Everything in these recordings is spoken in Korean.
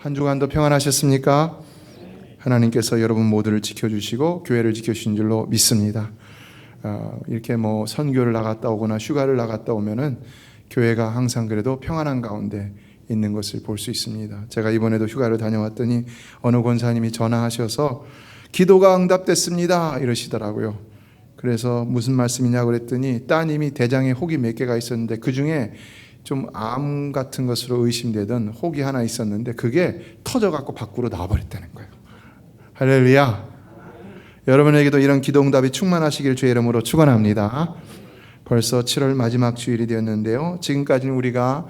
한 주간도 평안하셨습니까? 하나님께서 여러분 모두를 지켜주시고 교회를 지켜주신 줄로 믿습니다. 이렇게 선교를 나갔다 오거나 휴가를 나갔다 오면은 교회가 항상 그래도 평안한 가운데 있는 것을 볼 수 있습니다. 제가 이번에도 휴가를 다녀왔더니 어느 권사님이 전화하셔서 기도가 응답됐습니다 이러시더라고요. 그래서 무슨 말씀이냐고 그랬더니 따님이 대장에 혹이 몇 개가 있었는데 그 중에 좀 암 같은 것으로 의심되던 혹이 하나 있었는데 그게 터져갖고 밖으로 나와버렸다는 거예요. 할렐루야. 여러분에게도 이런 기도 응답이 충만하시길 주의 이름으로 축원합니다. 벌써 7월 마지막 주일이 되었는데요, 지금까지는 우리가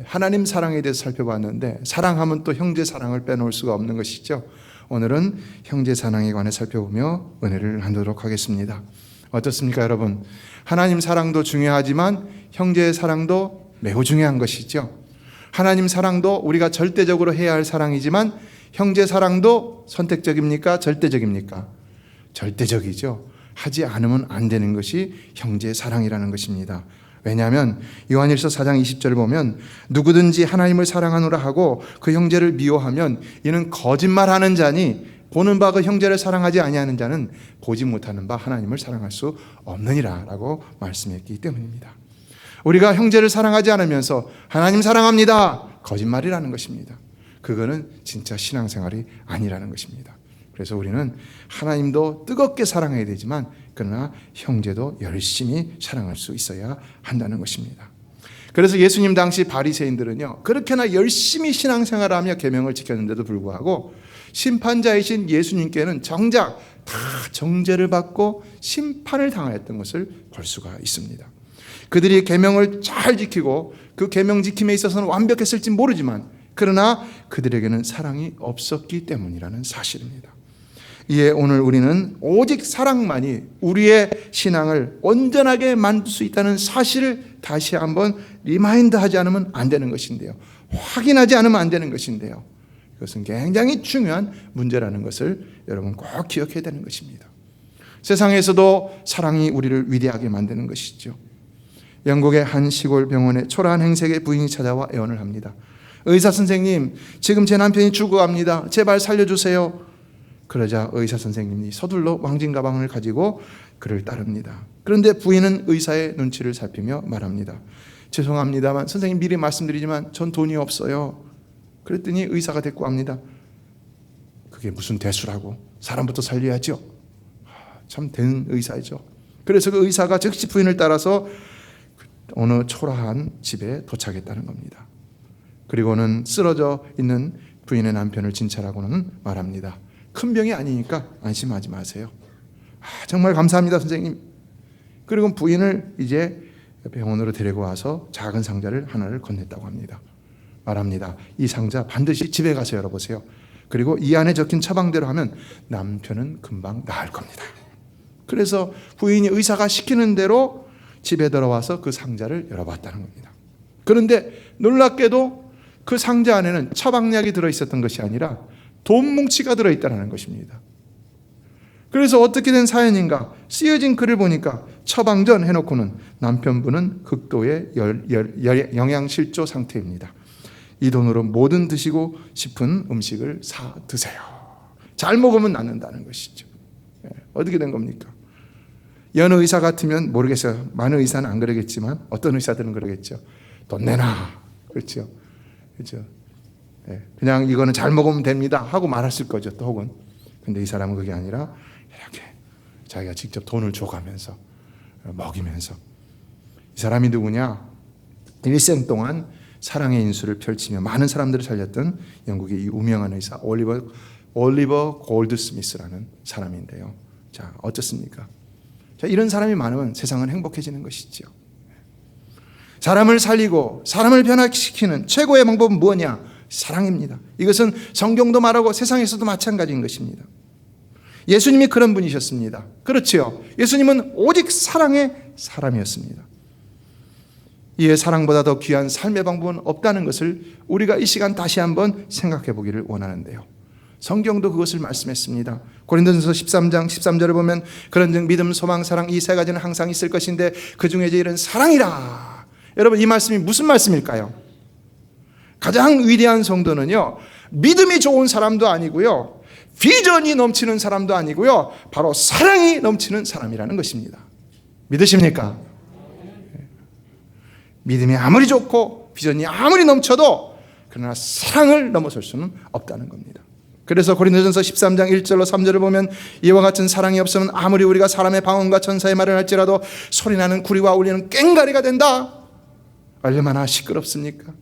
하나님 사랑에 대해서 살펴봤는데 사랑하면 또 형제 사랑을 빼놓을 수가 없는 것이죠. 오늘은 형제 사랑에 관해 살펴보며 은혜를 나누도록 하겠습니다. 어떻습니까 여러분? 하나님 사랑도 중요하지만 형제의 사랑도 매우 중요한 것이죠. 하나님 사랑도 우리가 절대적으로 해야 할 사랑이지만 형제 사랑도 선택적입니까? 절대적입니까? 절대적이죠. 하지 않으면 안 되는 것이 형제 사랑이라는 것입니다. 왜냐하면 요한일서 4장 20절을 보면 누구든지 하나님을 사랑하노라 하고 그 형제를 미워하면 이는 거짓말하는 자니 보는 바 그 형제를 사랑하지 아니하는 자는 보지 못하는 바 하나님을 사랑할 수 없느니라 라고 말씀했기 때문입니다. 우리가 형제를 사랑하지 않으면서 하나님 사랑합니다, 거짓말이라는 것입니다. 그거는 진짜 신앙생활이 아니라는 것입니다. 그래서 우리는 하나님도 뜨겁게 사랑해야 되지만 그러나 형제도 열심히 사랑할 수 있어야 한다는 것입니다. 그래서 예수님 당시 바리새인들은요, 그렇게나 열심히 신앙생활하며 계명을 지켰는데도 불구하고 심판자이신 예수님께는 정작 다 정죄를 받고 심판을 당하였던 것을 볼 수가 있습니다. 그들이 계명을 잘 지키고 그 계명 지킴에 있어서는 완벽했을지 모르지만 그러나 그들에게는 사랑이 없었기 때문이라는 사실입니다. 이에 오늘 우리는 오직 사랑만이 우리의 신앙을 온전하게 만들 수 있다는 사실을 다시 한번 리마인드하지 않으면 안 되는 것인데요, 확인하지 않으면 안 되는 것인데요, 이것은 굉장히 중요한 문제라는 것을 여러분 꼭 기억해야 되는 것입니다. 세상에서도 사랑이 우리를 위대하게 만드는 것이죠. 영국의 한 시골 병원에 초라한 행색의 부인이 찾아와 애원을 합니다. 의사 선생님, 지금 제 남편이 죽어갑니다. 제발 살려주세요. 그러자 의사 선생님이 서둘러 왕진 가방을 가지고 그를 따릅니다. 그런데 부인은 의사의 눈치를 살피며 말합니다. 죄송합니다만 선생님 미리 말씀드리지만 전 돈이 없어요. 그랬더니 의사가 대꾸합니다. 그게 무슨 대수라고, 사람부터 살려야죠. 참 된 의사이죠. 그래서 그 의사가 즉시 부인을 따라서 어느 초라한 집에 도착했다는 겁니다. 그리고는 쓰러져 있는 부인의 남편을 진찰하고는 말합니다. 큰 병이 아니니까 안심하지 마세요. 정말 감사합니다 선생님. 그리고 부인을 이제 병원으로 데리고 와서 작은 상자를 하나를 건넸다고 합니다. 말합니다. 이 상자 반드시 집에 가서 열어보세요. 그리고 이 안에 적힌 처방대로 하면 남편은 금방 나을 겁니다. 그래서 부인이 의사가 시키는 대로 집에 들어와서 그 상자를 열어봤다는 겁니다. 그런데 놀랍게도 그 상자 안에는 처방약이 들어있었던 것이 아니라 돈 뭉치가 들어있다는 것입니다. 그래서 어떻게 된 사연인가, 쓰여진 글을 보니까 처방전 해놓고는 남편분은 극도의 영양실조 상태입니다. 이 돈으로 뭐든 드시고 싶은 음식을 사 드세요. 잘 먹으면 낫는다는 것이죠. 어떻게 된 겁니까? 여느 의사 같으면 모르겠어요. 많은 의사는 안 그러겠지만 어떤 의사들은 그러겠죠. 돈 내놔. 그렇죠. 그렇죠. 그냥 이거는 잘 먹으면 됩니다 하고 말했을 거죠. 또 혹은. 근데 이 사람은 그게 아니라 이렇게 자기가 직접 돈을 줘가면서 먹이면서. 이 사람이 누구냐? 일생 동안 사랑의 인수를 펼치며 많은 사람들을 살렸던 영국의 이 유명한 의사 올리버 골드스미스라는 사람인데요. 자, 어떻습니까? 자, 이런 사람이 많으면 세상은 행복해지는 것이죠. 사람을 살리고 사람을 변화시키는 최고의 방법은 뭐냐? 사랑입니다. 이것은 성경도 말하고 세상에서도 마찬가지인 것입니다. 예수님이 그런 분이셨습니다. 그렇지요. 예수님은 오직 사랑의 사람이었습니다. 이에 사랑보다 더 귀한 삶의 방법은 없다는 것을 우리가 이 시간 다시 한번 생각해 보기를 원하는데요. 성경도 그것을 말씀했습니다. 고린도전서 13장 13절을 보면 그런즉 믿음, 소망, 사랑 이 세 가지는 항상 있을 것인데 그 중에 제일은 사랑이라. 여러분 이 말씀이 무슨 말씀일까요? 가장 위대한 성도는요, 믿음이 좋은 사람도 아니고요, 비전이 넘치는 사람도 아니고요, 바로 사랑이 넘치는 사람이라는 것입니다. 믿으십니까? 믿음이 아무리 좋고 비전이 아무리 넘쳐도 그러나 사랑을 넘어설 수는 없다는 겁니다. 그래서 고린도전서 13장 1절로 3절을 보면 이와 같은 사랑이 없으면 아무리 우리가 사람의 방언과 천사의 말을 할지라도 소리나는 구리와 울리는 꽹과리가 된다. 얼마나 시끄럽습니까?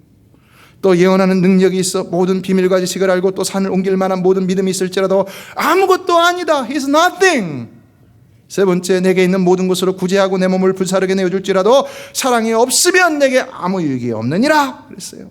또 예언하는 능력이 있어 모든 비밀과 지식을 알고 또 산을 옮길 만한 모든 믿음이 있을지라도 아무것도 아니다. He's nothing. 세 번째, 내게 있는 모든 것으로 구제하고 내 몸을 불사르게 내어줄지라도 사랑이 없으면 내게 아무 유익이 없느니라 그랬어요.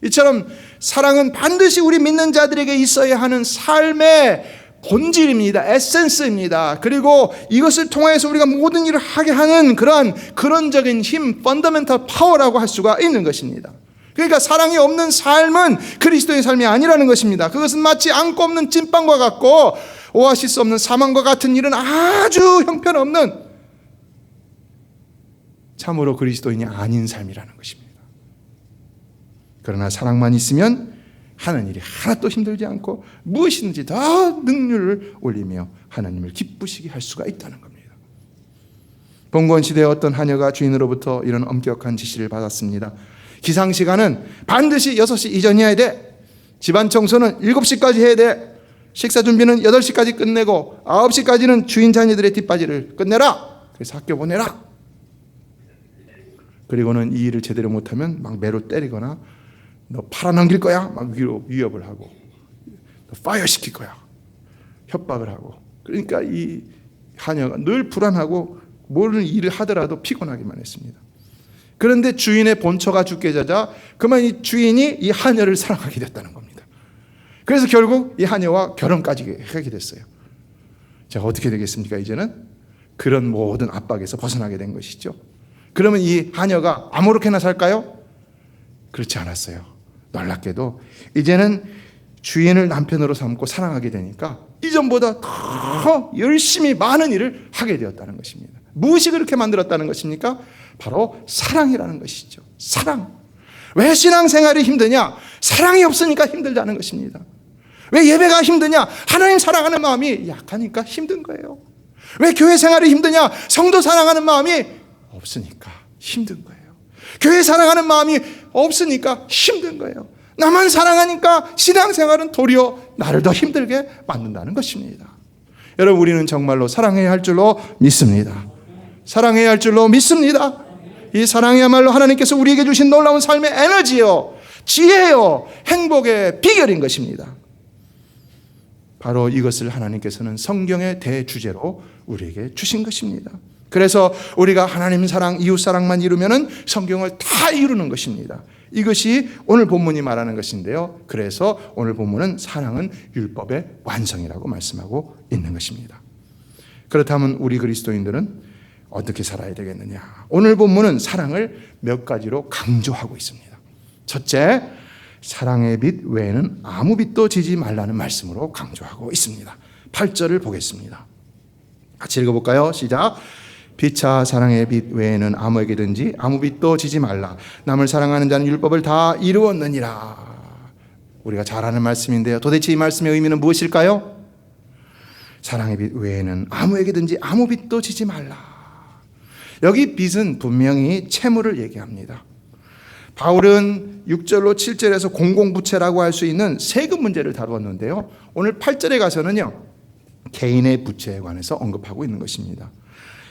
이처럼 사랑은 반드시 우리 믿는 자들에게 있어야 하는 삶의 본질입니다. 에센스입니다. 그리고 이것을 통해서 우리가 모든 일을 하게 하는 그러한 근원적인 힘, 펀더멘탈 파워라고 할 수가 있는 것입니다. 그러니까 사랑이 없는 삶은 그리스도의 삶이 아니라는 것입니다. 그것은 마치 안고 없는 찐빵과 같고 오아시스 없는 사망과 같은 일은 아주 형편없는 참으로 그리스도인이 아닌 삶이라는 것입니다. 그러나 사랑만 있으면 하는 일이 하나도 힘들지 않고 무엇이든지 더 능률을 올리며 하나님을 기쁘시게 할 수가 있다는 겁니다. 봉건 시대의 어떤 하녀가 주인으로부터 이런 엄격한 지시를 받았습니다. 기상시간은 반드시 6시 이전이어야 돼. 집안 청소는 7시까지 해야 돼. 식사 준비는 8시까지 끝내고 9시까지는 주인 자녀들의 뒷바지를 끝내라. 그래서 학교 보내라. 그리고는 이 일을 제대로 못하면 막 매로 때리거나 너 팔아넘길 거야? 막 위협을 하고 너 파이어 시킬 거야. 협박을 하고. 그러니까 이 하녀가 늘 불안하고 모든 일을 하더라도 피곤하기만 했습니다. 그런데 주인의 본처가 죽게 되자 그만 이 주인이 이 하녀를 사랑하게 됐다는 겁니다. 그래서 결국 이 하녀와 결혼까지 하게 됐어요. 자, 어떻게 되겠습니까? 이제는 그런 모든 압박에서 벗어나게 된 것이죠. 그러면 이 하녀가 아무렇게나 살까요? 그렇지 않았어요. 놀랍게도 이제는 주인을 남편으로 삼고 사랑하게 되니까 이전보다 더 열심히 많은 일을 하게 되었다는 것입니다. 무엇이 그렇게 만들었다는 것입니까? 바로 사랑이라는 것이죠. 사랑. 왜 신앙생활이 힘드냐? 사랑이 없으니까 힘들다는 것입니다. 왜 예배가 힘드냐? 하나님 사랑하는 마음이 약하니까 힘든 거예요. 왜 교회 생활이 힘드냐? 성도 사랑하는 마음이 없으니까 힘든 거예요. 교회 사랑하는 마음이 없으니까 힘든 거예요. 나만 사랑하니까 신앙생활은 도리어 나를 더 힘들게 만든다는 것입니다. 여러분, 우리는 정말로 사랑해야 할 줄로 믿습니다. 사랑해야 할 줄로 믿습니다. 이 사랑이야말로 하나님께서 우리에게 주신 놀라운 삶의 에너지요, 지혜요, 행복의 비결인 것입니다. 바로 이것을 하나님께서는 성경의 대주제로 우리에게 주신 것입니다. 그래서 우리가 하나님 사랑, 이웃 사랑만 이루면은 성경을 다 이루는 것입니다. 이것이 오늘 본문이 말하는 것인데요. 그래서 오늘 본문은 사랑은 율법의 완성이라고 말씀하고 있는 것입니다. 그렇다면 우리 그리스도인들은 어떻게 살아야 되겠느냐? 오늘 본문은 사랑을 몇 가지로 강조하고 있습니다. 첫째, 사랑의 빛 외에는 아무 빛도 지지 말라는 말씀으로 강조하고 있습니다. 8절을 보겠습니다. 같이 읽어볼까요? 시작. 빛과 사랑의 빛 외에는 아무에게든지 아무 빛도 지지 말라. 남을 사랑하는 자는 율법을 다 이루었느니라. 우리가 잘 아는 말씀인데요. 도대체 이 말씀의 의미는 무엇일까요? 사랑의 빛 외에는 아무에게든지 아무 빛도 지지 말라. 여기 빛은 분명히 채무를 얘기합니다. 바울은 6절로 7절에서 공공부채라고 할 수 있는 세금 문제를 다루었는데요. 오늘 8절에 가서는요, 개인의 부채에 관해서 언급하고 있는 것입니다.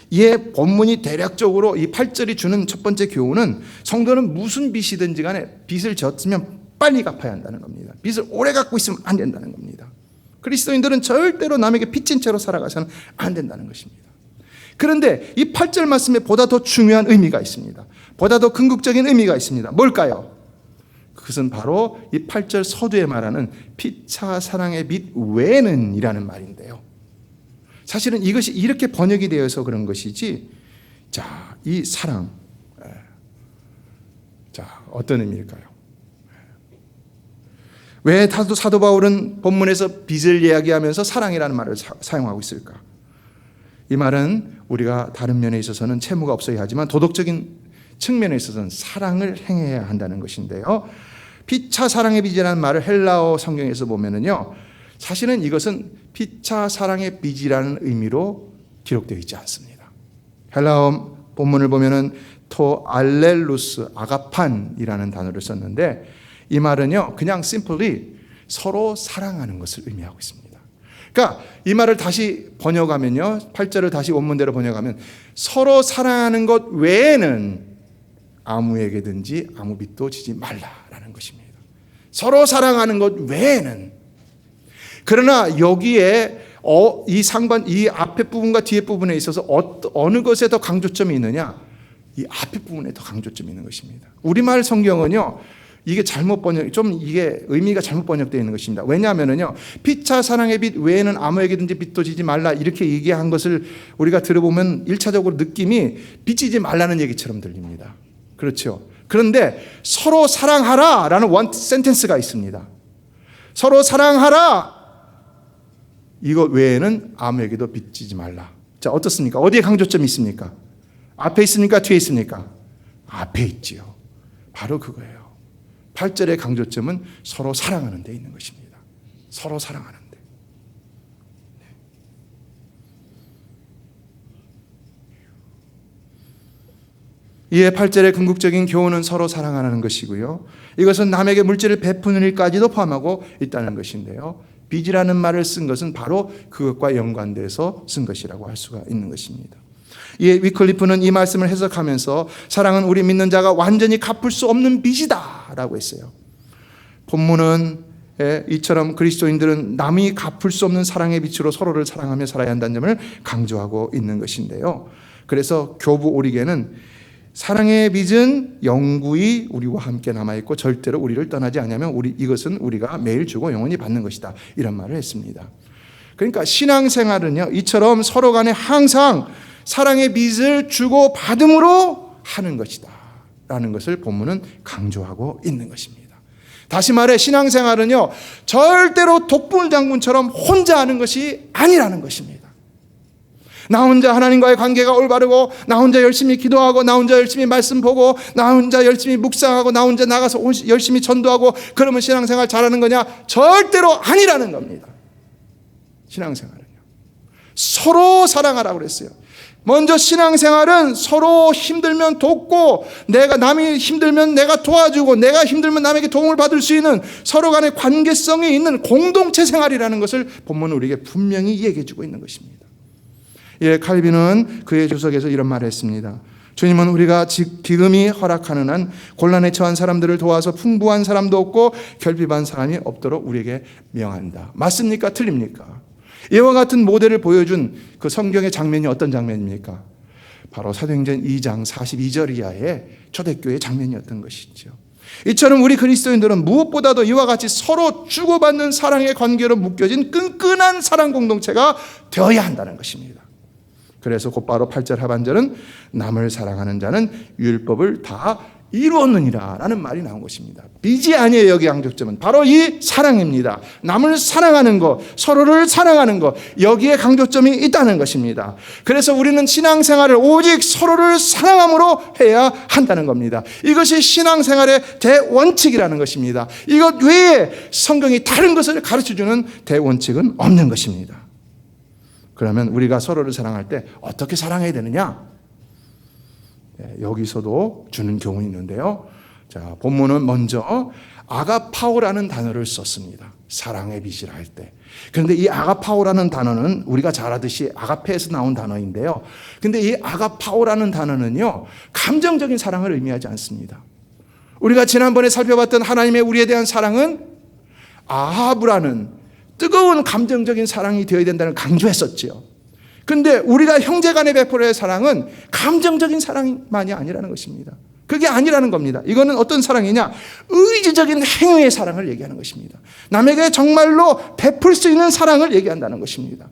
이에 본문이 대략적으로 이 8절이 주는 첫 번째 교훈은 성도는 무슨 빚이든지 간에 빚을 졌으면 빨리 갚아야 한다는 겁니다. 빚을 오래 갖고 있으면 안 된다는 겁니다. 그리스도인들은 절대로 남에게 빚진 채로 살아가서는 안 된다는 것입니다. 그런데 이 8절 말씀에 보다 더 중요한 의미가 있습니다. 보다 더 궁극적인 의미가 있습니다. 뭘까요? 그것은 바로 이 8절 서두에 말하는 피차 사랑의 빛 외에는 이라는 말인데요. 사실은 이것이 이렇게 번역이 되어서 그런 것이지, 자, 이 사랑, 자, 어떤 의미일까요? 왜 사도 바울은 본문에서 빚을 이야기하면서 사랑이라는 말을 사용하고 있을까? 이 말은 우리가 다른 면에 있어서는 채무가 없어야 하지만 도덕적인 측면에 있어서는 사랑을 행해야 한다는 것인데요. 피차 사랑의 빚이라는 말을 헬라어 성경에서 보면은요, 사실은 이것은 피차 사랑의 빚이라는 의미로 기록되어 있지 않습니다. 헬라어 본문을 보면은 토 알렐루스 아가판이라는 단어를 썼는데, 이 말은요 그냥 simply 서로 사랑하는 것을 의미하고 있습니다. 그러니까 이 말을 다시 번역하면요, 8절을 다시 원문대로 번역하면 서로 사랑하는 것 외에는 아무에게든지 아무 빚도 지지 말라라는 것입니다. 서로 사랑하는 것 외에는. 그러나 여기에 이 앞에 부분과 뒤에 부분에 있어서 어느 것에 더 강조점이 있느냐? 이 앞에 부분에 더 강조점이 있는 것입니다. 우리말 성경은요, 이게 이게 의미가 잘못 번역되어 있는 것입니다. 왜냐하면요, 피차 사랑의 빚 외에는 아무에게든지 빚도 지지 말라 이렇게 얘기한 것을 우리가 들어보면 1차적으로 느낌이 빚지지 말라는 얘기처럼 들립니다. 그렇죠. 그런데 서로 사랑하라 라는 원 센텐스가 있습니다. 서로 사랑하라, 이것 외에는 아무에게도 빚지지 말라. 자, 어떻습니까? 어디에 강조점이 있습니까? 앞에 있습니까? 뒤에 있습니까? 앞에 있지요. 바로 그거예요. 8절의 강조점은 서로 사랑하는 데 있는 것입니다. 서로 사랑하는 데. 이에 8절의 궁극적인 교훈은 서로 사랑하는 것이고요, 이것은 남에게 물질을 베푸는 일까지도 포함하고 있다는 것인데요, 빚이라는 말을 쓴 것은 바로 그것과 연관돼서 쓴 것이라고 할 수가 있는 것입니다. 이에 위클리프는 이 말씀을 해석하면서 사랑은 우리 믿는 자가 완전히 갚을 수 없는 빚이다 라고 했어요. 본문은 이처럼 그리스도인들은 남이 갚을 수 없는 사랑의 빛으로 서로를 사랑하며 살아야 한다는 점을 강조하고 있는 것인데요, 그래서 교부 오리게는 사랑의 빚은 영구히 우리와 함께 남아있고 절대로 우리를 떠나지 않으면 이것은 우리가 매일 주고 영원히 받는 것이다, 이런 말을 했습니다. 그러니까 신앙생활은요, 이처럼 서로 간에 항상 사랑의 빚을 주고 받음으로 하는 것이다 라는 것을 본문은 강조하고 있는 것입니다. 다시 말해 신앙생활은요, 절대로 독불장군처럼 혼자 하는 것이 아니라는 것입니다. 나 혼자 하나님과의 관계가 올바르고, 나 혼자 열심히 기도하고, 나 혼자 열심히 말씀 보고, 나 혼자 열심히 묵상하고, 나 혼자 나가서 열심히 전도하고, 그러면 신앙생활 잘하는 거냐? 절대로 아니라는 겁니다. 신앙생활은요, 서로 사랑하라고 그랬어요. 먼저 신앙생활은 서로 힘들면 돕고, 남이 힘들면 내가 도와주고, 내가 힘들면 남에게 도움을 받을 수 있는 서로 간의 관계성이 있는 공동체 생활이라는 것을 본문은 우리에게 분명히 얘기해 주고 있는 것입니다. 예, 칼빈은 그의 주석에서 이런 말을 했습니다. 주님은 우리가 기금이 허락하는 한 곤란에 처한 사람들을 도와서 풍부한 사람도 없고 결핍한 사람이 없도록 우리에게 명한다. 맞습니까? 틀립니까? 이와 같은 모델을 보여준 그 성경의 장면이 어떤 장면입니까? 바로 사도행전 2장 42절 이하의 초대교회의 장면이었던 것이죠. 이처럼 우리 그리스도인들은 무엇보다도 이와 같이 서로 주고받는 사랑의 관계로 묶여진 끈끈한 사랑 공동체가 되어야 한다는 것입니다. 그래서 곧바로 8절 하반절은 남을 사랑하는 자는 율법을 다 이루었느니라 라는 말이 나온 것입니다. 빚이 아니에요. 여기 강조점은 바로 이 사랑입니다. 남을 사랑하는 것, 서로를 사랑하는 것, 여기에 강조점이 있다는 것입니다. 그래서 우리는 신앙생활을 오직 서로를 사랑함으로 해야 한다는 겁니다. 이것이 신앙생활의 대원칙이라는 것입니다. 이것 외에 성경이 다른 것을 가르쳐주는 대원칙은 없는 것입니다. 그러면 우리가 서로를 사랑할 때 어떻게 사랑해야 되느냐? 여기서도 주는 교훈이 있는데요. 자, 본문은 먼저 아가파오라는 단어를 썼습니다. 사랑의 빚이라 할 때. 그런데 이 아가파오라는 단어는 우리가 잘 아듯이 아가페에서 나온 단어인데요. 근데 이 아가파오라는 단어는요, 감정적인 사랑을 의미하지 않습니다. 우리가 지난번에 살펴봤던 하나님의 우리에 대한 사랑은 아하브라는 뜨거운 감정적인 사랑이 되어야 된다는 강조했었지요. 그런데 우리가 형제간에 베풀어야 할 사랑은 감정적인 사랑만이 아니라는 것입니다. 그게 아니라는 겁니다. 이거는 어떤 사랑이냐? 의지적인 행위의 사랑을 얘기하는 것입니다. 남에게 정말로 베풀 수 있는 사랑을 얘기한다는 것입니다.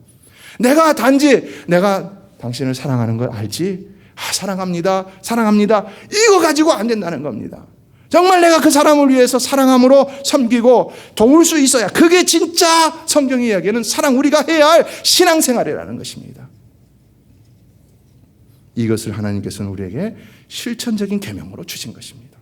내가 당신을 사랑하는 걸 알지? 사랑합니다. 사랑합니다. 이거 가지고 안 된다는 겁니다. 정말 내가 그 사람을 위해서 사랑함으로 섬기고 도울 수 있어야, 그게 진짜 성경이 이야기하는 사랑, 우리가 해야 할 신앙생활이라는 것입니다. 이것을 하나님께서는 우리에게 실천적인 계명으로 주신 것입니다.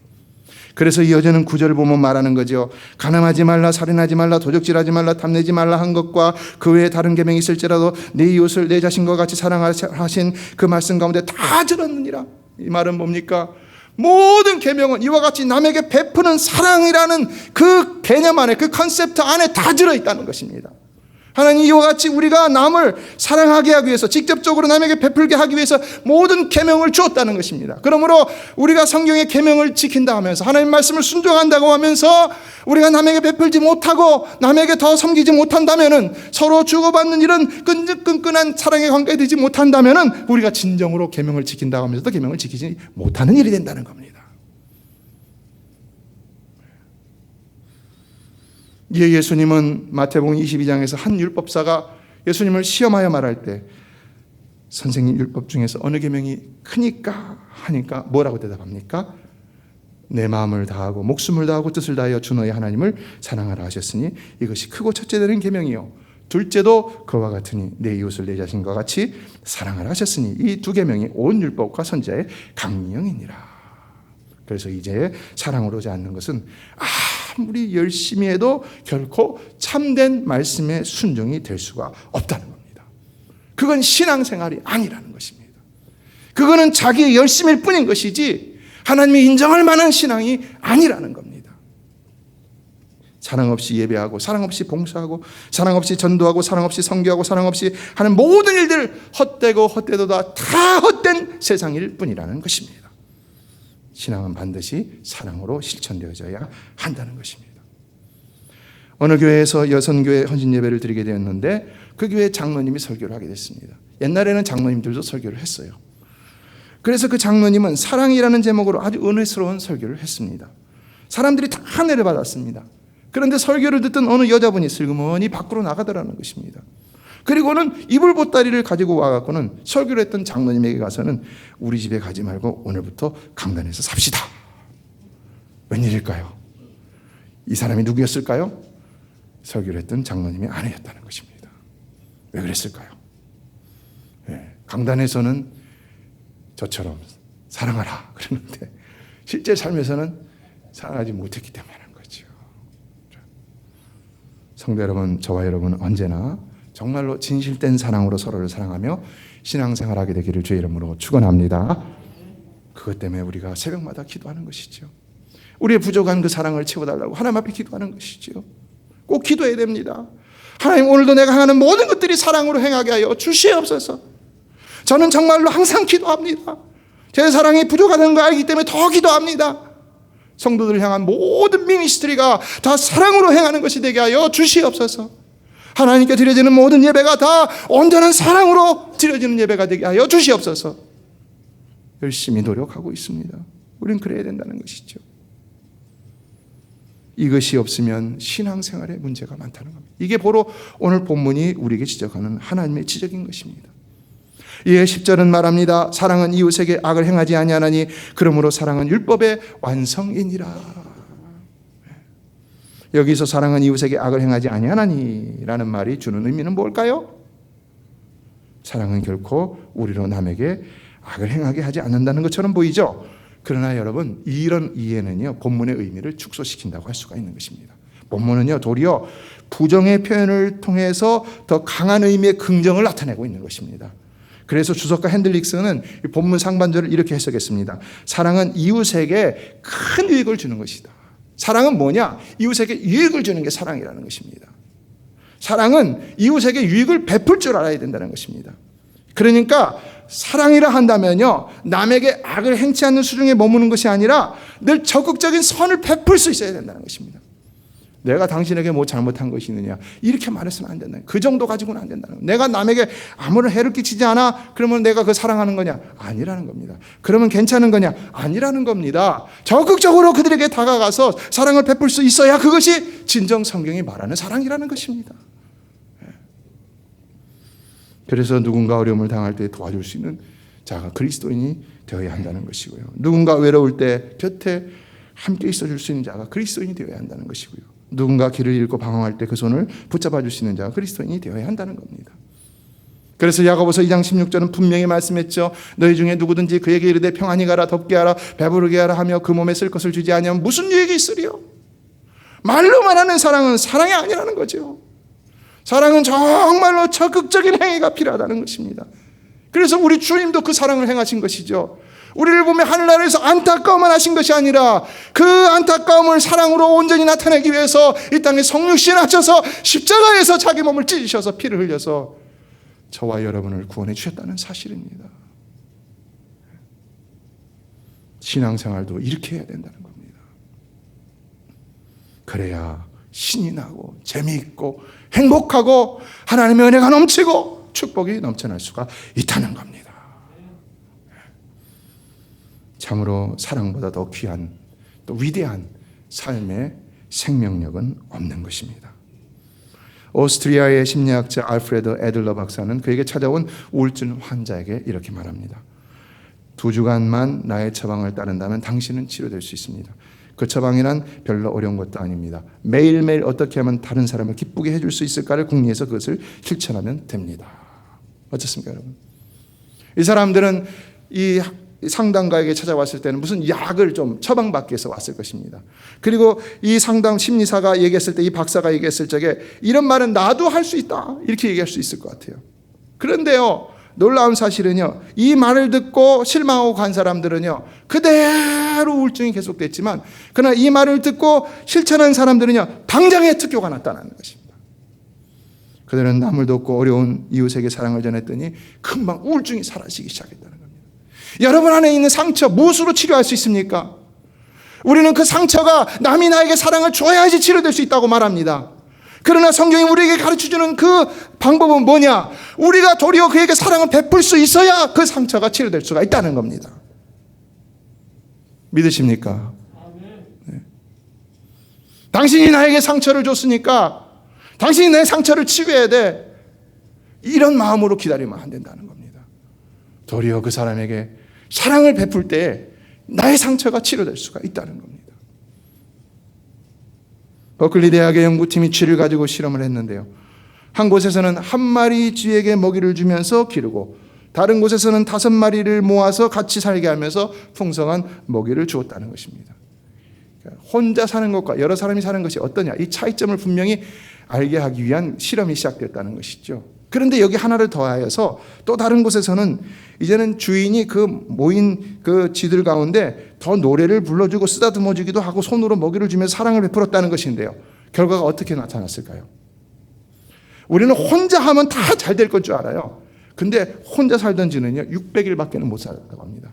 그래서 이어지는 구절을 보면 말하는 거죠. 가늠하지 말라, 살인하지 말라, 도적질하지 말라, 탐내지 말라 한 것과 그 외에 다른 계명이 있을지라도 네 이웃을 내 자신과 같이 사랑하신 그 말씀 가운데 다 들었느니라. 이 말은 뭡니까? 모든 계명은 이와 같이 남에게 베푸는 사랑이라는 그 개념 안에, 그 컨셉트 안에 다 들어있다는 것입니다. 하나님 이와 같이 우리가 남을 사랑하게 하기 위해서, 직접적으로 남에게 베풀게 하기 위해서 모든 계명을 주었다는 것입니다. 그러므로 우리가 성경의 계명을 지킨다 하면서, 하나님 말씀을 순종한다고 하면서 우리가 남에게 베풀지 못하고 남에게 더 섬기지 못한다면은, 서로 주고받는 이런 끈끈끈한 사랑의 관계가 되지 못한다면은 우리가 진정으로 계명을 지킨다고 하면서도 계명을 지키지 못하는 일이 된다는 겁니다. 이에 예수님은 마태복음 22장에서 한 율법사가 예수님을 시험하여 말할 때, 선생님 율법 중에서 어느 계명이 크니까 하니까 뭐라고 대답합니까? 내 마음을 다하고 목숨을 다하고 뜻을 다하여 주 너의 하나님을 사랑하라 하셨으니 이것이 크고 첫째 되는 계명이요 둘째도 그와 같으니 내 이웃을 내 자신과 같이 사랑하라 하셨으니 이 두 계명이 온 율법과 선지자의 강령이니라. 그래서 이제 사랑으로 오지 않는 것은 아무리 열심히 해도 결코 참된 말씀에 순종이 될 수가 없다는 겁니다. 그건 신앙생활이 아니라는 것입니다. 그거는 자기의 열심일 뿐인 것이지 하나님이 인정할 만한 신앙이 아니라는 겁니다. 사랑 없이 예배하고, 사랑 없이 봉사하고, 사랑 없이 전도하고, 사랑 없이 선교하고, 사랑 없이 하는 모든 일들 헛되고 헛되도다 다 헛된 세상일 뿐이라는 것입니다. 신앙은 반드시 사랑으로 실천되어져야 한다는 것입니다. 어느 교회에서 여선교회 헌신 예배를 드리게 되었는데 그 교회 장로님이 설교를 하게 됐습니다. 옛날에는 장로님들도 설교를 했어요. 그래서 그 장로님은 사랑이라는 제목으로 아주 은혜스러운 설교를 했습니다. 사람들이 다 내려받았습니다. 그런데 설교를 듣던 어느 여자분이 슬그머니 밖으로 나가더라는 것입니다. 그리고는 이불 보따리를 가지고 와갖고는 설교를 했던 장로님에게 가서는 우리 집에 가지 말고 오늘부터 강단에서 삽시다. 웬일일까요? 이 사람이 누구였을까요? 설교를 했던 장로님의 아내였다는 것입니다. 왜 그랬을까요? 강단에서는 저처럼 사랑하라 그러는데 실제 삶에서는 사랑하지 못했기 때문이라는 거죠. 성도 여러분, 저와 여러분은 언제나 정말로 진실된 사랑으로 서로를 사랑하며 신앙생활하게 되기를 주의 이름으로 축원합니다. 그것 때문에 우리가 새벽마다 기도하는 것이죠. 우리의 부족한 그 사랑을 채워달라고 하나님 앞에 기도하는 것이죠. 꼭 기도해야 됩니다. 하나님, 오늘도 내가 행하는 모든 것들이 사랑으로 행하게 하여 주시옵소서. 저는 정말로 항상 기도합니다. 제 사랑이 부족하다는 걸 알기 때문에 더 기도합니다. 성도들을 향한 모든 미니스트리가 다 사랑으로 행하는 것이 되게 하여 주시옵소서. 하나님께 드려지는 모든 예배가 다 온전한 사랑으로 드려지는 예배가 되게 하여 주시옵소서. 열심히 노력하고 있습니다. 우리는 그래야 된다는 것이죠. 이것이 없으면 신앙생활에 문제가 많다는 겁니다. 이게 바로 오늘 본문이 우리에게 지적하는 하나님의 지적인 것입니다. 이에 10절은 말합니다. 사랑은 이웃에게 악을 행하지 아니하나니 그러므로 사랑은 율법의 완성이니라. 여기서 사랑은 이웃에게 악을 행하지 아니하나니 라는 말이 주는 의미는 뭘까요? 사랑은 결코 우리로 남에게 악을 행하게 하지 않는다는 것처럼 보이죠. 그러나 여러분, 이런 이해는요 본문의 의미를 축소시킨다고 할 수가 있는 것입니다. 본문은요 도리어 부정의 표현을 통해서 더 강한 의미의 긍정을 나타내고 있는 것입니다. 그래서 주석가 핸들릭스는 본문 상반절을 이렇게 해석했습니다. 사랑은 이웃에게 큰 유익을 주는 것이다. 사랑은 뭐냐? 이웃에게 유익을 주는 게 사랑이라는 것입니다. 사랑은 이웃에게 유익을 베풀 줄 알아야 된다는 것입니다. 그러니까 사랑이라 한다면요, 남에게 악을 행치 않는 수중에 머무는 것이 아니라 늘 적극적인 선을 베풀 수 있어야 된다는 것입니다. 내가 당신에게 뭐 잘못한 것이 있느냐 이렇게 말해서는 안 된다. 그 정도 가지고는 안 된다는 거예요. 내가 남에게 아무런 해를 끼치지 않아? 그러면 내가 그 사랑하는 거냐? 아니라는 겁니다. 그러면 괜찮은 거냐? 아니라는 겁니다. 적극적으로 그들에게 다가가서 사랑을 베풀 수 있어야 그것이 진정 성경이 말하는 사랑이라는 것입니다. 그래서 누군가 어려움을 당할 때 도와줄 수 있는 자가 그리스도인이 되어야 한다는 것이고요. 누군가 외로울 때 곁에 함께 있어줄 수 있는 자가 그리스도인이 되어야 한다는 것이고요. 누군가 길을 잃고 방황할 때 그 손을 붙잡아 줄 수 있는 자가 그리스도인이 되어야 한다는 겁니다. 그래서 야고보서 2장 16절은 분명히 말씀했죠. 너희 중에 누구든지 그에게 이르되 평안히 가라, 덥게 하라, 배부르게 하라 하며 그 몸에 쓸 것을 주지 아니하면 무슨 유익이 있으리요? 말로만 하는 사랑은 사랑이 아니라는 거죠. 사랑은 정말로 적극적인 행위가 필요하다는 것입니다. 그래서 우리 주님도 그 사랑을 행하신 것이죠. 우리를 보며 하늘나라에서 안타까움만 하신 것이 아니라 그 안타까움을 사랑으로 온전히 나타내기 위해서 이 땅에 성육신 하셔서 십자가에서 자기 몸을 찢으셔서 피를 흘려서 저와 여러분을 구원해 주셨다는 사실입니다. 신앙생활도 이렇게 해야 된다는 겁니다. 그래야 신이 나고 재미있고 행복하고 하나님의 은혜가 넘치고 축복이 넘쳐날 수가 있다는 겁니다. 참으로 사랑보다 더 귀한 또 위대한 삶의 생명력은 없는 것입니다. 오스트리아의 심리학자 알프레드 애들러 박사는 그에게 찾아온 우울증 환자에게 이렇게 말합니다. 2주간만 나의 처방을 따른다면 당신은 치료될 수 있습니다. 그 처방이란 별로 어려운 것도 아닙니다. 매일매일 어떻게 하면 다른 사람을 기쁘게 해줄 수 있을까를 궁리해서 그것을 실천하면 됩니다. 어떻습니까, 여러분? 이 사람들은 이 상담가에게 찾아왔을 때는 무슨 약을 좀 처방받기 위해서 왔을 것입니다. 그리고 이 상담 심리사가 얘기했을 때, 이 박사가 얘기했을 적에 이런 말은 나도 할 수 있다 이렇게 얘기할 수 있을 것 같아요. 그런데요, 놀라운 사실은요, 이 말을 듣고 실망하고 간 사람들은요 그대로 우울증이 계속됐지만, 그러나 이 말을 듣고 실천한 사람들은요 당장에 특효가 나타나는 것입니다. 그들은 남을 돕고 어려운 이웃에게 사랑을 전했더니 금방 우울증이 사라지기 시작했다는 겁니다. 여러분 안에 있는 상처 무엇으로 치료할 수 있습니까? 우리는 그 상처가 남이 나에게 사랑을 줘야지 치료될 수 있다고 말합니다. 그러나 성경이 우리에게 가르쳐주는 그 방법은 뭐냐? 우리가 도리어 그에게 사랑을 베풀 수 있어야 그 상처가 치료될 수가 있다는 겁니다. 믿으십니까? 네. 당신이 나에게 상처를 줬으니까 당신이 내 상처를 치유해야 돼. 이런 마음으로 기다리면 안 된다는 겁니다. 도리어 그 사람에게 사랑을 베풀 때 나의 상처가 치료될 수가 있다는 겁니다. 버클리 대학의 연구팀이 쥐를 가지고 실험을 했는데요, 한 곳에서는 한 마리 쥐에게 먹이를 주면서 기르고 다른 곳에서는 5마리를 모아서 같이 살게 하면서 풍성한 먹이를 주었다는 것입니다. 혼자 사는 것과 여러 사람이 사는 것이 어떠냐, 이 차이점을 분명히 알게 하기 위한 실험이 시작됐다는 것이죠. 그런데 여기 하나를 더하여서 또 다른 곳에서는 이제는 주인이 그 모인 그 쥐들 가운데 더 노래를 불러주고 쓰다듬어주기도 하고 손으로 먹이를 주면서 사랑을 베풀었다는 것인데요, 결과가 어떻게 나타났을까요? 우리는 혼자 하면 다 잘 될 것 줄 알아요. 근데 혼자 살던 쥐는요 600일밖에 못 살았다고 합니다.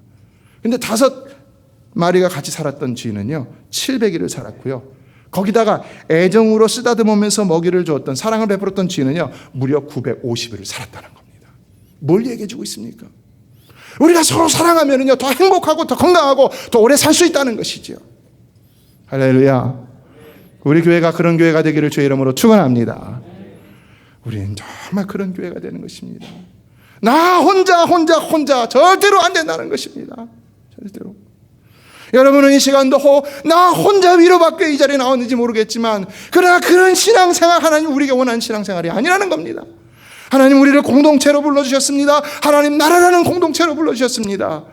근데 5마리가 같이 살았던 쥐는요 700일을 살았고요, 거기다가 애정으로 쓰다듬으면서 먹이를 주었던, 사랑을 베풀었던 쥐는요 무려 950일을 살았다는 겁니다. 뭘 얘기해 주고 있습니까? 우리가 서로 사랑하면은요 더 행복하고 더 건강하고 더 오래 살 수 있다는 것이죠. 할렐루야. 우리 교회가 그런 교회가 되기를 주의 이름으로 축원합니다. 우리는 정말 그런 교회가 되는 것입니다. 나 혼자 절대로 안 된다는 것입니다. 절대로. 여러분은 이 시간도 나 혼자 위로받게 이 자리에 나왔는지 모르겠지만, 그러나 그런 신앙생활, 하나님 우리에게 원하는 신앙생활이 아니라는 겁니다. 하나님 우리를 공동체로 불러주셨습니다. 하나님 나라라는 공동체로 불러주셨습니다.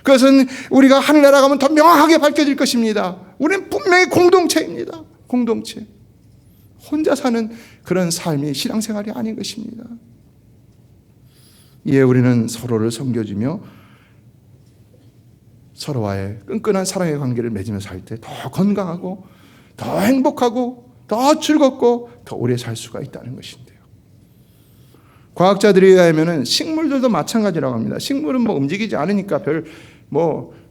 그것은 우리가 하늘나라 가면 더 명확하게 밝혀질 것입니다. 우리는 분명히 공동체입니다. 공동체. 혼자 사는 그런 삶이 신앙생활이 아닌 것입니다. 이에 우리는 서로를 섬겨주며 서로와의 끈끈한 사랑의 관계를 맺으면서 살 때 더 건강하고 더 행복하고 더 즐겁고 더 오래 살 수가 있다는 것인데요. 과학자들에 의하면 식물들도 마찬가지라고 합니다. 식물은 움직이지 않으니까 별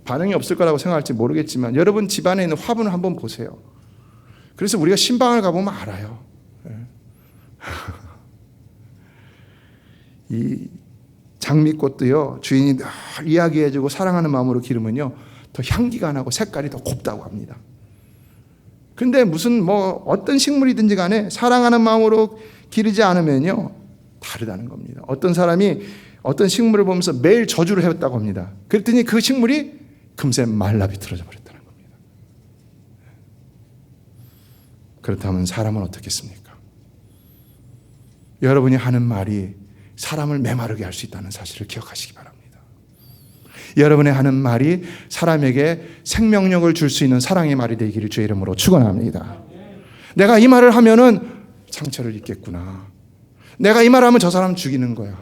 반응이 없을 거라고 생각할지 모르겠지만, 여러분 집안에 있는 화분을 한번 보세요. 그래서 우리가 신방을 가보면 알아요. 이 장미꽃도요 주인이 늘 이야기해주고 사랑하는 마음으로 기르면요 더 향기가 나고 색깔이 더 곱다고 합니다. 근데 무슨 어떤 식물이든지 간에 사랑하는 마음으로 기르지 않으면요 다르다는 겁니다. 어떤 사람이 어떤 식물을 보면서 매일 저주를 해왔다고 합니다. 그랬더니 그 식물이 금세 말라 비틀어져 버렸다는 겁니다. 그렇다면 사람은 어떻겠습니까? 여러분이 하는 말이 사람을 메마르게 할 수 있다는 사실을 기억하시기 바랍니다. 여러분의 하는 말이 사람에게 생명력을 줄 수 있는 사랑의 말이 되기를 주의 이름으로 축원합니다. 내가 이 말을 하면은 상처를 입겠구나. 내가 이 말을 하면 저 사람 죽이는 거야.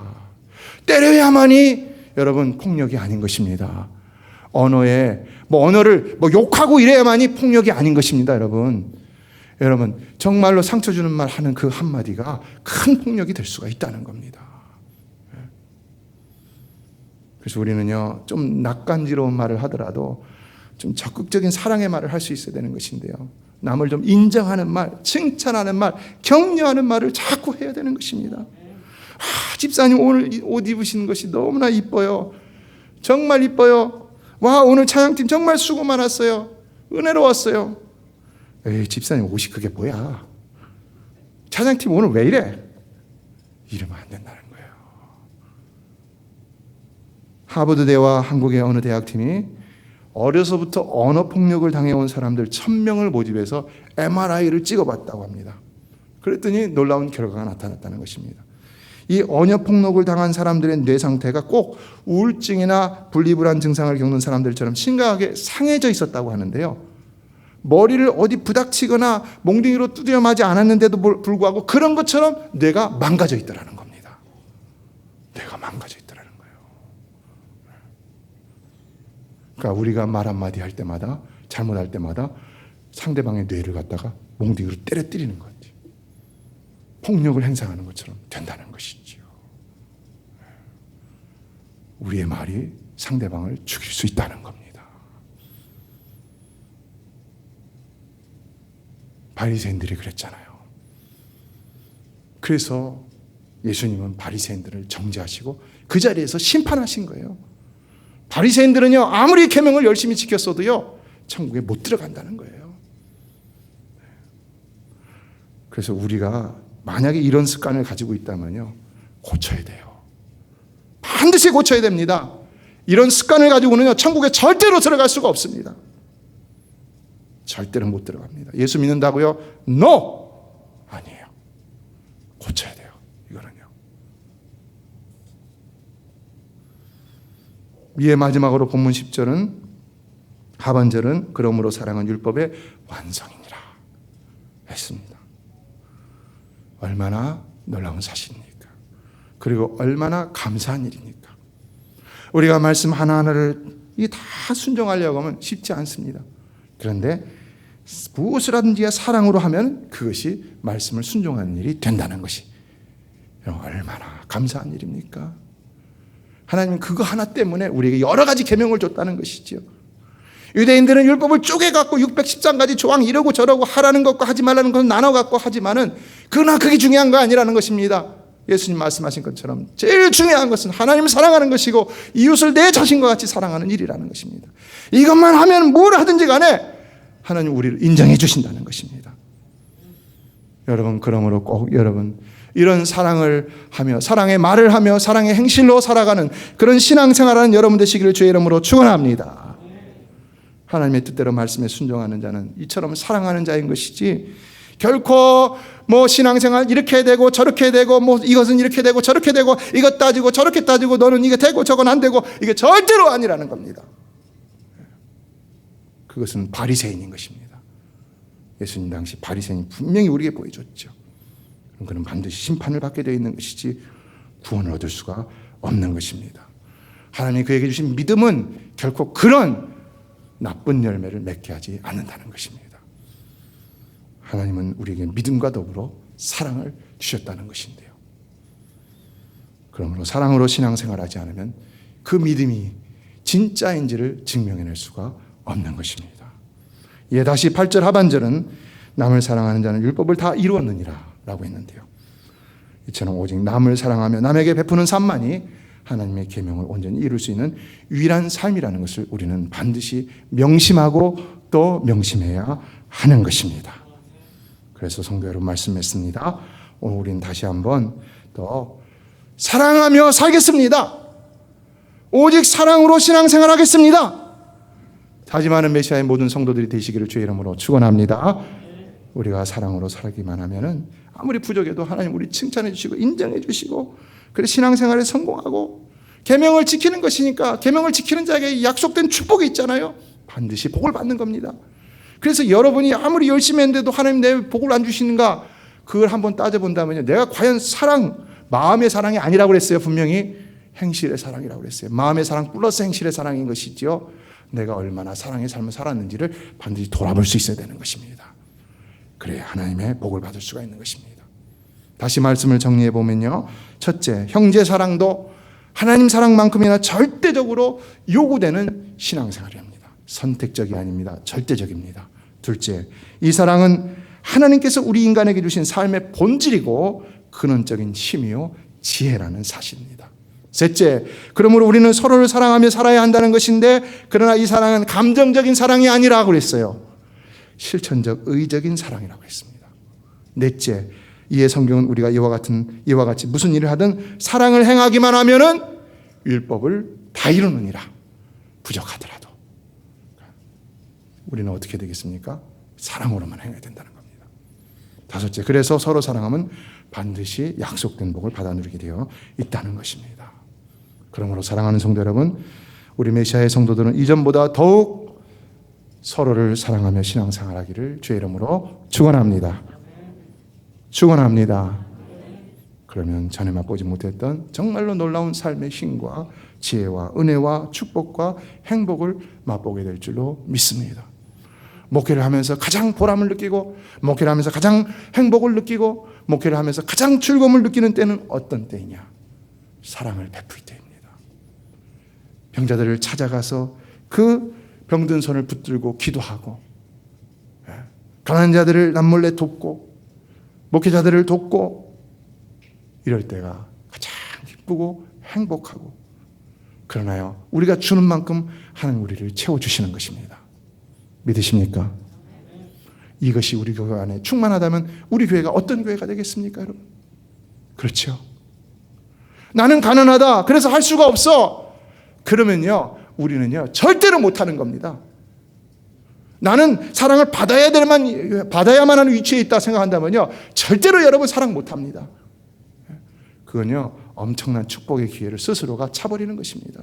때려야만이 여러분 폭력이 아닌 것입니다. 언어에 언어를 욕하고 이래야만이 폭력이 아닌 것입니다, 여러분. 여러분 정말로 상처 주는 말 하는 그 한마디가 큰 폭력이 될 수가 있다는 겁니다. 그래서 우리는요, 좀 낯간지러운 말을 하더라도 좀 적극적인 사랑의 말을 할 수 있어야 되는 것인데요. 남을 좀 인정하는 말, 칭찬하는 말, 격려하는 말을 자꾸 해야 되는 것입니다. 집사님 오늘 옷 입으시는 것이 너무나 이뻐요. 정말 이뻐요. 와, 오늘 찬양팀 정말 수고 많았어요. 은혜로웠어요. 에이, 집사님 옷이 그게 뭐야? 찬양팀 오늘 왜 이래? 이러면 안 된다는 거예요. 하버드대와 한국의 어느 대학팀이 어려서부터 언어폭력을 당해온 사람들 1000명을 모집해서 MRI를 찍어봤다고 합니다. 그랬더니 놀라운 결과가 나타났다는 것입니다. 이 언어폭력을 당한 사람들의 뇌 상태가 꼭 우울증이나 분리불안 증상을 겪는 사람들처럼 심각하게 상해져 있었다고 하는데요. 머리를 어디 부닥치거나 몽둥이로 두드려 맞지 않았는데도 불구하고 그런 것처럼 뇌가 망가져 있더라는 겁니다. 뇌가 망가져 있더라는 거예요. 그러니까 우리가 말 한마디 할 때마다, 잘못할 때마다 상대방의 뇌를 갖다가 몽둥이로 때리는 거지. 폭력을 행사하는 것처럼 된다는 것이지요. 우리의 말이 상대방을 죽일 수 있다는 겁니다. 바리새인들이 그랬잖아요. 그래서 예수님은 바리새인들을 정죄하시고 그 자리에서 심판하신 거예요. 바리새인들은요, 아무리 계명을 열심히 지켰어도요, 천국에 못 들어간다는 거예요. 그래서 우리가 만약에 이런 습관을 가지고 있다면요, 고쳐야 돼요. 반드시 고쳐야 됩니다. 이런 습관을 가지고는요, 천국에 절대로 들어갈 수가 없습니다. 절대로 못 들어갑니다. 예수 믿는다고요? No! 아니에요. 고쳐야 돼요. 이거는요. 이에 마지막으로 본문 10절은, 하반절은 그러므로 사랑은 율법의 완성이니라 했습니다. 얼마나 놀라운 사실입니까? 그리고 얼마나 감사한 일입니까? 우리가 말씀 하나하나를 다 순종하려고 하면 쉽지 않습니다. 그런데 무엇을 하든지 사랑으로 하면 그것이 말씀을 순종하는 일이 된다는 것이 얼마나 감사한 일입니까? 하나님은 그거 하나 때문에 우리에게 여러 가지 계명을 줬다는 것이지요. 유대인들은 율법을 쪼개갖고 613가지 조항 이러고 저러고 하라는 것과 하지 말라는 것은 나눠갖고 하지만은 그러나 그게 중요한 거 아니라는 것입니다. 예수님 말씀하신 것처럼 제일 중요한 것은 하나님을 사랑하는 것이고 이웃을 내 자신과 같이 사랑하는 일이라는 것입니다. 이것만 하면 뭘 하든지 간에 하나님 우리를 인정해 주신다는 것입니다. 여러분, 그러므로 꼭 여러분 이런 사랑을 하며 사랑의 말을 하며 사랑의 행실로 살아가는 그런 신앙생활하는 여러분 되시기를 주의 이름으로 축원합니다. 하나님의 뜻대로 말씀에 순종하는 자는 이처럼 사랑하는 자인 것이지, 결코 신앙생활 이렇게 되고 저렇게 되고 이것은 이렇게 되고 저렇게 되고 이것 따지고 저렇게 따지고 너는 이게 되고 저건 안 되고 이게 절대로 아니라는 겁니다. 그것은 바리새인인 것입니다. 예수님 당시 바리새인이 분명히 우리에게 보여줬죠. 그럼 그는 반드시 심판을 받게 되어 있는 것이지 구원을 얻을 수가 없는 것입니다. 하나님이 그에게 주신 믿음은 결코 그런 나쁜 열매를 맺게 하지 않는다는 것입니다. 하나님은 우리에게 믿음과 더불어 사랑을 주셨다는 것인데요. 그러므로 사랑으로 신앙생활하지 않으면 그 믿음이 진짜인지를 증명해낼 수가 없는 것입니다. 이에 다시 8절 하반절은 남을 사랑하는 자는 율법을 다 이루었느니라 라고 했는데요. 이처럼 오직 남을 사랑하며 남에게 베푸는 삶만이 하나님의 계명을 온전히 이룰 수 있는 유일한 삶이라는 것을 우리는 반드시 명심하고 또 명심해야 하는 것입니다. 그래서 성도 여러분 말씀했습니다. 오늘 우리는 다시 한번 또 사랑하며 살겠습니다. 오직 사랑으로 신앙생활하겠습니다. 다짐하는 메시아의 모든 성도들이 되시기를 주의 이름으로 축원합니다. 우리가 사랑으로 살기만 하면은 아무리 부족해도 하나님 우리 칭찬해 주시고 인정해 주시고, 그래 신앙생활에 성공하고, 계명을 지키는 것이니까 계명을 지키는 자에게 약속된 축복이 있잖아요. 반드시 복을 받는 겁니다. 그래서 여러분이 아무리 열심히 했는데도 하나님 내 복을 안 주시는가, 그걸 한번 따져본다면요, 내가 과연 마음의 사랑이 아니라고 그랬어요. 분명히 행실의 사랑이라고 그랬어요. 마음의 사랑 플러스 행실의 사랑인 것이지요. 내가 얼마나 사랑의 삶을 살았는지를 반드시 돌아볼 수 있어야 되는 것입니다. 그래야 하나님의 복을 받을 수가 있는 것입니다. 다시 말씀을 정리해 보면요, 첫째, 형제 사랑도 하나님 사랑만큼이나 절대적으로 요구되는 신앙생활입니다. 선택적이 아닙니다. 절대적입니다. 둘째, 이 사랑은 하나님께서 우리 인간에게 주신 삶의 본질이고 근원적인 힘이요 지혜라는 사실입니다. 셋째, 그러므로 우리는 서로를 사랑하며 살아야 한다는 것인데, 그러나 이 사랑은 감정적인 사랑이 아니라고 그랬어요. 실천적 의적인 사랑이라고 했습니다. 넷째, 이에 성경은 우리가 이와 같이 무슨 일을 하든 사랑을 행하기만 하면은 율법을 다 이루느니라. 부족하더라도 우리는 어떻게 되겠습니까? 사랑으로만 행해야 된다는 겁니다. 다섯째, 그래서 서로 사랑하면 반드시 약속된 복을 받아 누리게 되어 있다는 것입니다. 그러므로 사랑하는 성도 여러분, 우리 메시아의 성도들은 이전보다 더욱 서로를 사랑하며 신앙생활하기를 주의 이름으로 축원합니다. 축원합니다. 그러면 전에 맛보지 못했던 정말로 놀라운 삶의 힘과 지혜와 은혜와 축복과 행복을 맛보게 될 줄로 믿습니다. 목회를 하면서 가장 보람을 느끼고, 목회를 하면서 가장 행복을 느끼고, 목회를 하면서 가장 즐거움을 느끼는 때는 어떤 때이냐? 사랑을 베풀 때입니다. 병자들을 찾아가서 그 병든 손을 붙들고 기도하고, 가난한 자들을 남몰래 돕고, 목회자들을 돕고, 이럴 때가 가장 기쁘고 행복하고, 그러나요, 우리가 주는 만큼 하나님 우리를 채워주시는 것입니다. 믿으십니까? 이것이 우리 교회 안에 충만하다면 우리 교회가 어떤 교회가 되겠습니까, 여러분? 그렇죠. 나는 가난하다, 그래서 할 수가 없어. 그러면요, 우리는요 절대로 못하는 겁니다. 나는 사랑을 받아야만 하는 위치에 있다 생각한다면요, 절대로 여러분 사랑 못합니다. 그건요, 엄청난 축복의 기회를 스스로가 차버리는 것입니다.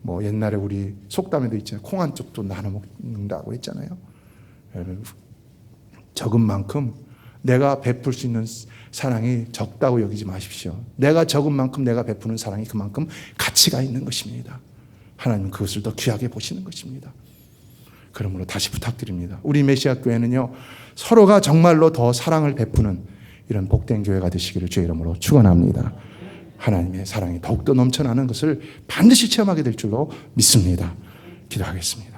뭐 옛날에 우리 속담에도 있잖아요. 콩 한 쪽도 나눠 먹는다고 했잖아요. 적은 만큼 내가 베풀 수 있는 사랑이 적다고 여기지 마십시오. 내가 적은 만큼 내가 베푸는 사랑이 그만큼 가치가 있는 것입니다. 하나님은 그것을 더 귀하게 보시는 것입니다. 그러므로 다시 부탁드립니다. 우리 메시아 교회는요, 서로가 정말로 더 사랑을 베푸는 이런 복된 교회가 되시기를 주의 이름으로 축원합니다. 하나님의 사랑이 더욱더 넘쳐나는 것을 반드시 체험하게 될 줄로 믿습니다. 기도하겠습니다.